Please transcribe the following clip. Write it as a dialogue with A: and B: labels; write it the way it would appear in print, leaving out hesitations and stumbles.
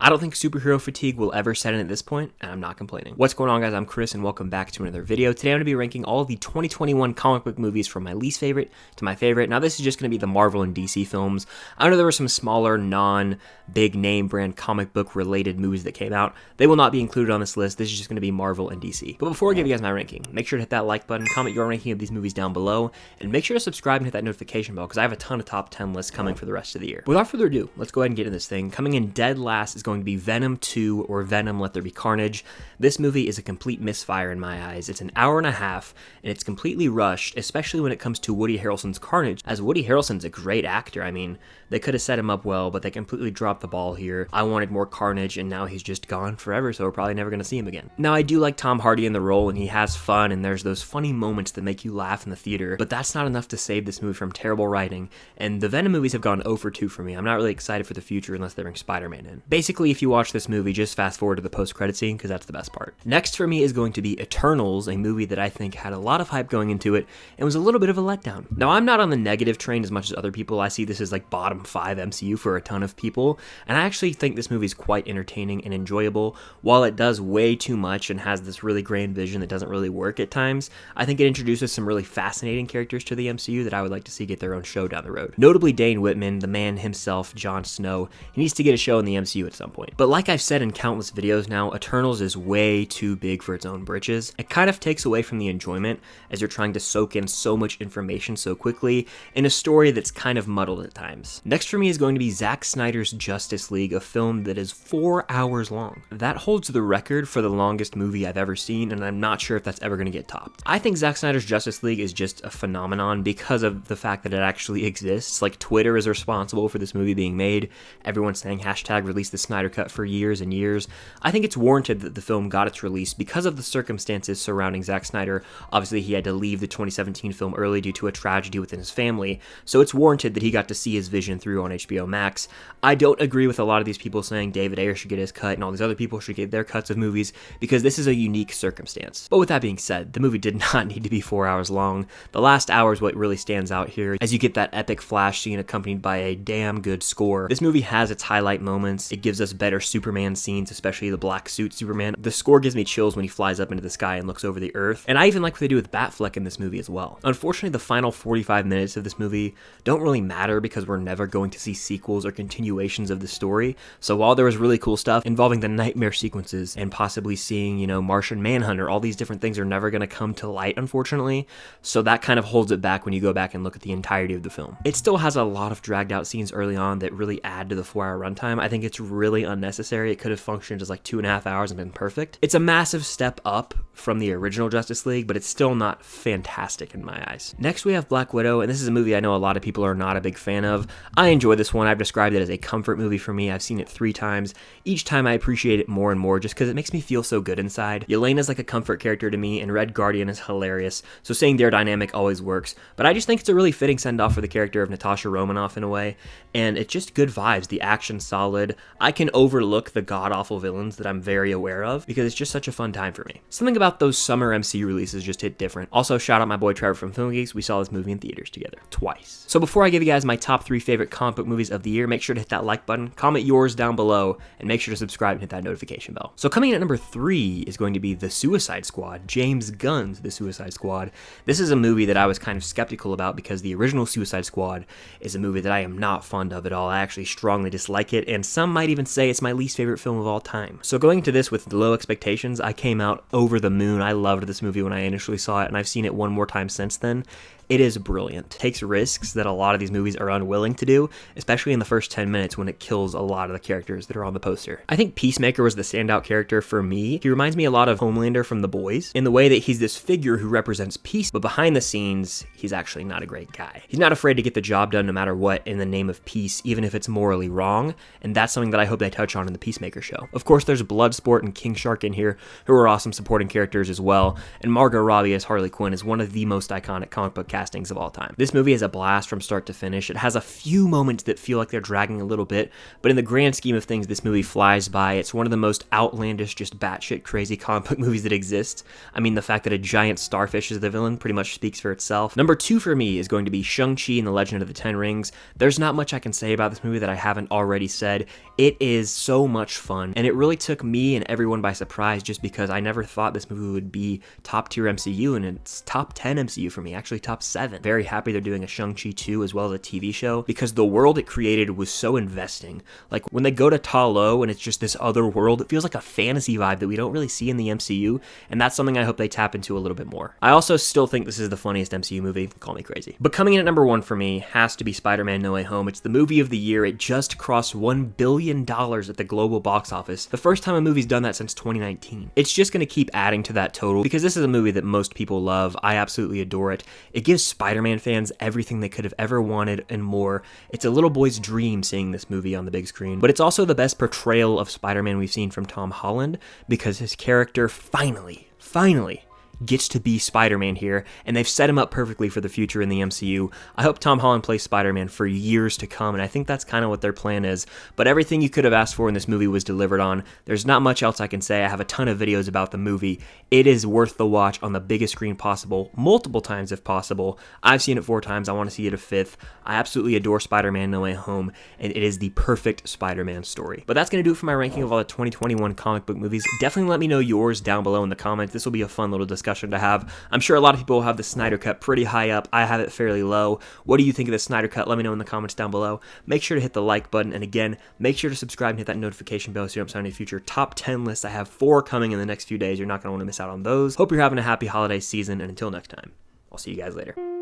A: I don't think superhero fatigue will ever set in at this point, and I'm not complaining. What's going on, guys? I'm Chris, and welcome back to another video. Today I'm going to be ranking all of the 2021 comic book movies from my least favorite to my favorite. Now this is just going to be the Marvel and DC films. I know there were some smaller, non-big name brand comic book related movies that came out. They will not be included on this list. This is just going to be Marvel and DC. But before I give you guys my ranking, make sure to hit that like button, comment your ranking of these movies down below, and make sure to subscribe and hit that notification bell because I have a ton of top 10 lists coming for the rest of the year. Without further ado, let's go ahead and get into this thing. Coming in dead last is going to be Venom 2, or Venom Let There Be Carnage. This movie is a complete misfire in my eyes. It's an hour and a half, and it's completely rushed, especially when it comes to Woody Harrelson's Carnage, as Woody Harrelson's a great actor. I mean, they could have set him up well, but they completely dropped the ball here. I wanted more Carnage, and now he's just gone forever, so we're probably never going to see him again. Now, I do like Tom Hardy in the role, and he has fun, and there's those funny moments that make you laugh in the theater, but that's not enough to save this movie from terrible writing, and the Venom movies have gone 0 for 2 for me. I'm not really excited for the future unless they bring Spider-Man in. Basically, if you watch this movie, just fast forward to the post-credit scene, because that's the best part. Next for me is going to be Eternals, a movie that I think had a lot of hype going into it, and was a little bit of a letdown. Now, I'm not on the negative train as much as other people. I see this as like bottom 5 MCU for a ton of people, and I actually think this movie is quite entertaining and enjoyable. While it does way too much and has this really grand vision that doesn't really work at times, I think it introduces some really fascinating characters to the MCU that I would like to see get their own show down the road. Notably Dane Whitman, the man himself, Jon Snow. He needs to get a show in the MCU at some point. But like I've said in countless videos now, Eternals is way too big for its own britches. It kind of takes away from the enjoyment as you're trying to soak in so much information so quickly in a story that's kind of muddled at times. Next for me is going to be Zack Snyder's Justice League, a film that is 4 hours long. That holds the record for the longest movie I've ever seen, and I'm not sure if that's ever going to get topped. I think Zack Snyder's Justice League is just a phenomenon because of the fact that it actually exists. Like, Twitter is responsible for this movie being made. Everyone's saying hashtag release the Snyder Cut for years and years. I think it's warranted that the film got its release because of the circumstances surrounding Zack Snyder. Obviously, he had to leave the 2017 film early due to a tragedy within his family, so it's warranted that he got to see his vision through on HBO Max. I don't agree with a lot of these people saying David Ayer should get his cut and all these other people should get their cuts of movies because this is a unique circumstance. But with that being said, the movie did not need to be 4 hours long. The last hour is what really stands out here as you get that epic flash scene accompanied by a damn good score. This movie has its highlight moments. It gives us better Superman scenes, especially the black suit Superman. The score gives me chills when he flies up into the sky and looks over the earth. And I even like what they do with Batfleck in this movie as well. Unfortunately, the final 45 minutes of this movie don't really matter because we're never going to see sequels or continuations of the story. So while there was really cool stuff involving the nightmare sequences and possibly seeing, you know, Martian Manhunter, all these different things are never going to come to light, unfortunately. So that kind of holds it back when you go back and look at the entirety of the film. It still has a lot of dragged out scenes early on that really add to the 4-hour runtime. I think it's really unnecessary. It could have functioned as like 2.5 hours and been perfect. It's a massive step up from the original Justice League, but it's still not fantastic in my eyes. Next, we have Black Widow, and this is a movie I know a lot of people are not a big fan of. I enjoy this one. I've described it as a comfort movie for me. I've seen it 3 times. Each time I appreciate it more and more just because it makes me feel so good inside. Yelena's like a comfort character to me, and Red Guardian is hilarious, so seeing their dynamic always works. But I just think it's a really fitting send-off for the character of Natasha Romanoff in a way, and it's just good vibes. The action's solid. I can overlook the god-awful villains that I'm very aware of because it's just such a fun time for me. Something about those summer MCU releases just hit different. Also, shout out my boy Trevor from Film Geeks. We saw this movie in theaters together twice. So before I give you guys my top 3 favorite comic book movies of the year, make sure to hit that like button, comment yours down below, and make sure to subscribe and hit that notification bell. So coming in at number 3 is going to be The Suicide Squad, James Gunn's The Suicide Squad. This is a movie that I was kind of skeptical about because the original Suicide Squad is a movie that I am not fond of at all. I actually strongly dislike it, and some might even say it's my least favorite film of all time. So going into this with low expectations, I came out over the moon. I loved this movie when I initially saw it, and I've seen it one more time since then. It is brilliant. It takes risks that a lot of these movies are unwilling to do, especially in the first 10 minutes when it kills a lot of the characters that are on the poster. I think Peacemaker was the standout character for me. He reminds me a lot of Homelander from The Boys in the way that he's this figure who represents peace, but behind the scenes, he's actually not a great guy. He's not afraid to get the job done no matter what in the name of peace, even if it's morally wrong, and that's something that I hope they touch on in the Peacemaker show. Of course, there's Bloodsport and King Shark in here, who are awesome supporting characters characters as well, and Margot Robbie as Harley Quinn is one of the most iconic comic book castings of all time. This movie is a blast from start to finish. It has a few moments that feel like they're dragging a little bit, but in the grand scheme of things, this movie flies by. It's one of the most outlandish, just batshit crazy comic book movies that exists. I mean, the fact that a giant starfish is the villain pretty much speaks for itself. Number 2 for me is going to be Shang-Chi and the Legend of the Ten Rings. There's not much I can say about this movie that I haven't already said. It is so much fun, and it really took me and everyone by surprise just because I never thought this movie would be top tier MCU, and it's top 10 MCU for me, actually top 7. Very happy they're doing a Shang-Chi 2 as well as a TV show, because the world it created was so investing. Like, when they go to Ta Lo and it's just this other world, it feels like a fantasy vibe that we don't really see in the MCU, and that's something I hope they tap into a little bit more. I also still think this is the funniest MCU movie, call me crazy. But coming in at number 1 for me has to be Spider-Man No Way Home. It's the movie of the year. It just crossed $1 billion at the global box office, the first time a movie's done that since 2019. It's just going to keep adding to that total because this is a movie that most people love. I absolutely adore it. It gives Spider-Man fans everything they could have ever wanted and more. It's a little boy's dream seeing this movie on the big screen, but it's also the best portrayal of Spider-Man we've seen from Tom Holland because his character finally gets to be Spider-Man here, and they've set him up perfectly for the future in the MCU. I hope Tom Holland plays Spider-Man for years to come, and I think that's kind of what their plan is. But everything you could have asked for in this movie was delivered on. There's not much else I can say. I have a ton of videos about the movie. It is worth the watch on the biggest screen possible, multiple times if possible. I've seen it 4 times. I want to see it a 5th. I absolutely adore Spider-Man No Way Home, and it is the perfect Spider-Man story. But that's going to do it for my ranking of all the 2021 comic book movies. Definitely let me know yours down below in the comments. This will be a fun little discussion to have. I'm sure a lot of people will have the Snyder Cut pretty high up. I have it fairly low. What do you think of the Snyder Cut? Let me know in the comments down below. Make sure to hit the like button, and again, make sure to subscribe and hit that notification bell so you don't miss out on any future top 10 lists. I have 4 coming in the next few days. You're not going to want to miss out on those. Hope you're having a happy holiday season, and until next time, I'll see you guys later.